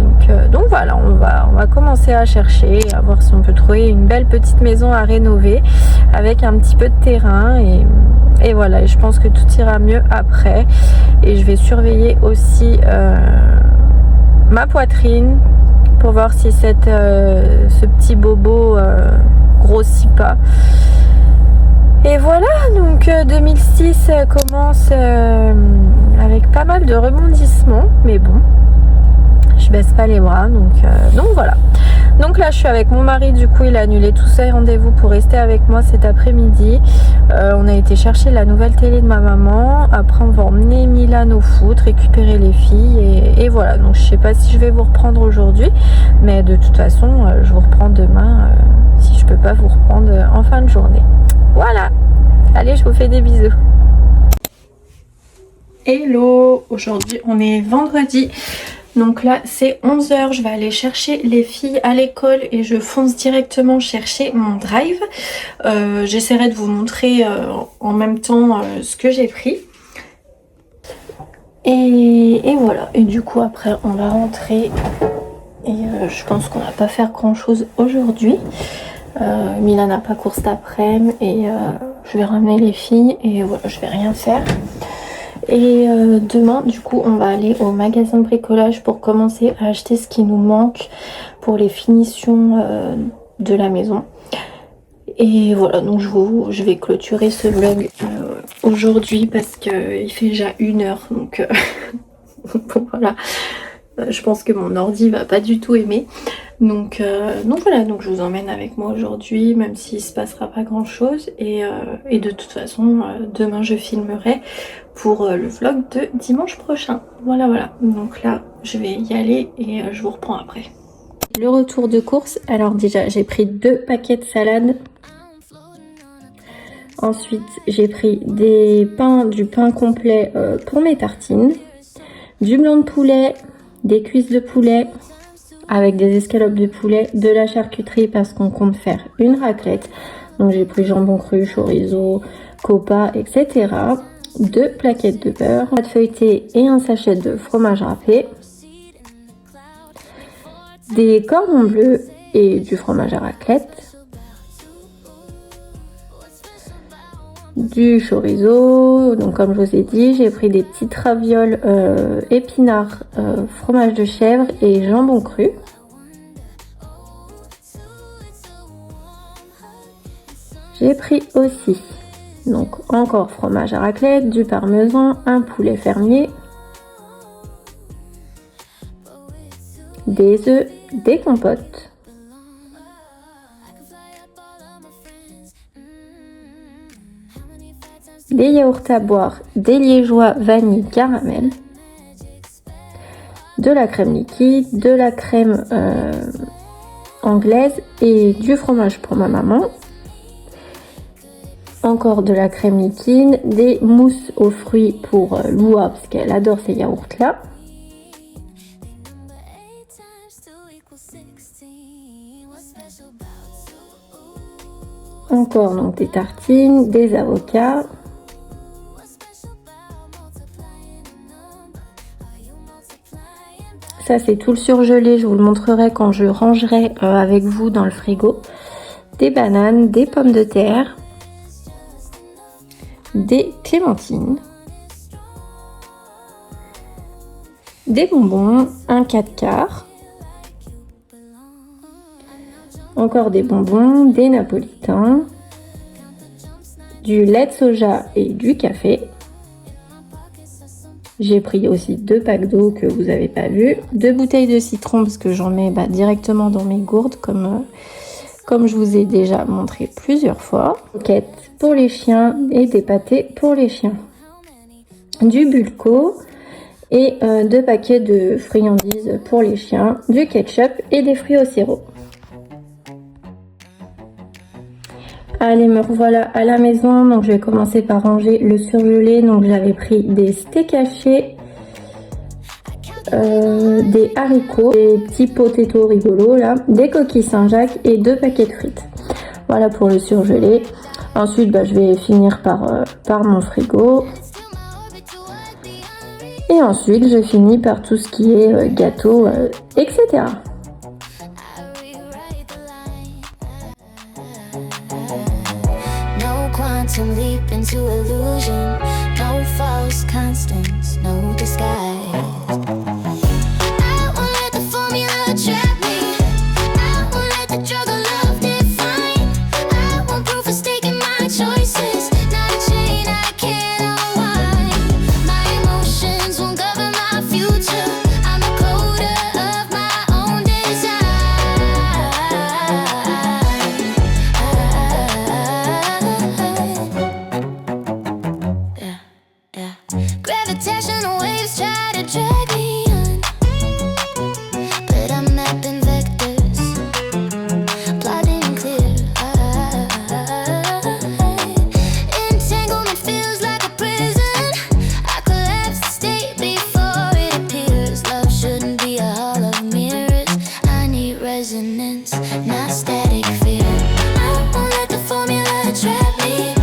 Donc voilà, on va commencer à chercher, à voir si on peut trouver une belle petite maison à rénover avec un petit peu de terrain, et voilà, et je pense que tout ira mieux après. Et je vais surveiller aussi ma poitrine pour voir si ce petit bobo grossit pas. Et voilà, donc 2006 commence avec pas mal de rebondissements, mais bon, je baisse pas les bras, donc voilà. Donc là je suis avec mon mari, du coup il a annulé tous ses rendez-vous pour rester avec moi cet après-midi. On a été chercher la nouvelle télé de ma maman, après on va emmener Milan au foot, récupérer les filles, et voilà. Donc je sais pas si je vais vous reprendre aujourd'hui, mais de toute façon je vous reprends demain si je peux pas vous reprendre en fin de journée. Voilà, allez, je vous fais des bisous. Hello, aujourd'hui on est vendredi. Donc là c'est 11h, je vais aller chercher les filles à l'école et je fonce directement chercher mon drive. J'essaierai de vous montrer en même temps ce que j'ai pris. Et voilà, et du coup après on va rentrer et je pense qu'on va pas faire grand chose aujourd'hui. Milan n'a pas cours cet après-midi et je vais ramener les filles et voilà, je vais rien faire. Et demain du coup on va aller au magasin de bricolage pour commencer à acheter ce qui nous manque pour les finitions de la maison. Et voilà, donc je vais clôturer ce vlog aujourd'hui parce qu'il fait déjà 1h, donc bon voilà, je pense que mon ordi va pas du tout aimer. Donc voilà, donc je vous emmène avec moi aujourd'hui, même s'il se passera pas grand chose. Et de toute façon, demain je filmerai pour le vlog de dimanche prochain. Voilà. Donc là, je vais y aller et je vous reprends après. Le retour de course. Alors déjà, j'ai pris 2 paquets de salade. Ensuite, j'ai pris du pain complet pour mes tartines. Du blanc de poulet, des cuisses de poulet avec des escalopes de poulet, de la charcuterie parce qu'on compte faire une raclette. Donc j'ai pris jambon cru, chorizo, copa, etc. 2 plaquettes de beurre, pâte feuilletée et un sachet de fromage râpé. Des cordons bleus et du fromage à raclette. Du chorizo, donc comme je vous ai dit, j'ai pris des petites ravioles épinards, fromage de chèvre et jambon cru. J'ai pris aussi, donc encore fromage à raclette, du parmesan, un poulet fermier, des œufs, des compotes. Des yaourts à boire, des liégeois vanille caramel, de la crème liquide, de la crème anglaise et du fromage pour ma maman. Encore de la crème liquide, des mousses aux fruits pour Loua parce qu'elle adore ces yaourts là. Encore donc des tartines, des avocats. Ça c'est tout le surgelé, je vous le montrerai quand je rangerai avec vous dans le frigo. Des bananes, des pommes de terre, des clémentines, des bonbons, un 4/4, encore des bonbons, des napolitains, du lait de soja et du café. J'ai pris aussi 2 packs d'eau que vous n'avez pas vu, 2 bouteilles de citron parce que j'en mets directement dans mes gourdes comme je vous ai déjà montré plusieurs fois. Croquettes pour les chiens et des pâtés pour les chiens. Du Bulco et 2 paquets de friandises pour les chiens, du ketchup et des fruits au sirop. Allez, me revoilà à la maison, donc je vais commencer par ranger le surgelé. Donc j'avais pris des steaks hachés, des haricots, des petits potatoes rigolos là, des coquilles Saint-Jacques et 2 paquets de frites. Voilà pour le surgelé. Ensuite, je vais finir par mon frigo. Et ensuite, je finis par tout ce qui est gâteau, etc. Quantum leap into illusion, no false constants, no disguise. I won't let the formula trap me. I won't let the drug of love define. I want proof of stake in my choices. Not a chain I can't unwind. My emotions won't govern my future. I'm the coder of my own design. Gravitational waves try to drag me on, but I'm mapping vectors, plotting clear. Entanglement feels like a prison. I collapse the state before it appears. Love shouldn't be a hall of mirrors. I need resonance, not static fear. I won't let the formula trap me.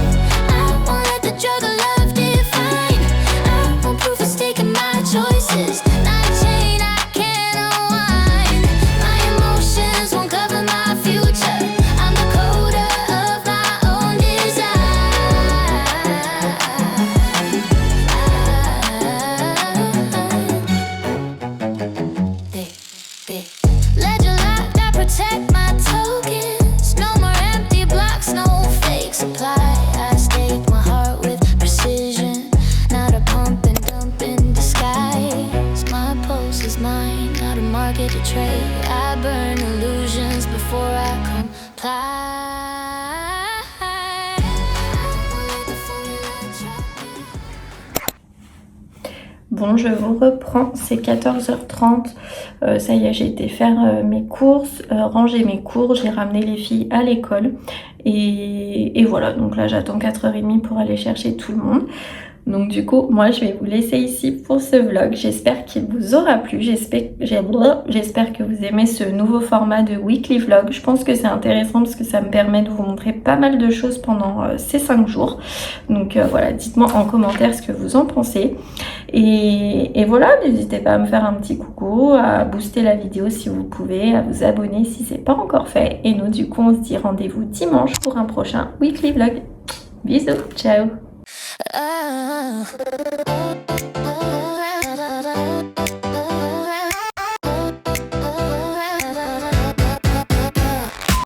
I won't let the drug of love define. I want proof of stake in my choices. Not a chain I can't unwind. My emotions won't cover my future. I'm the coder of my own design. Ledger locked, I protect my tokens. No more empty blocks, no fake supply. I stake my heart with precision, not a pump and dump in disguise. Bon, je vous reprends, c'est 14h30, ça y est, j'ai été faire mes courses, ranger mes cours, j'ai ramené les filles à l'école et voilà, donc là j'attends 4h30 pour aller chercher tout le monde. Donc du coup, moi je vais vous laisser ici pour ce vlog. J'espère qu'il vous aura plu. J'espère que vous aimez ce nouveau format de weekly vlog. Je pense que c'est intéressant parce que ça me permet de vous montrer pas mal de choses pendant ces 5 jours. Donc voilà, dites-moi en commentaire ce que vous en pensez. Et voilà, n'hésitez pas à me faire un petit coucou, à booster la vidéo si vous pouvez, à vous abonner si c'est pas encore fait. Et nous du coup, on se dit rendez-vous dimanche pour un prochain weekly vlog. Bisous, ciao. Ah.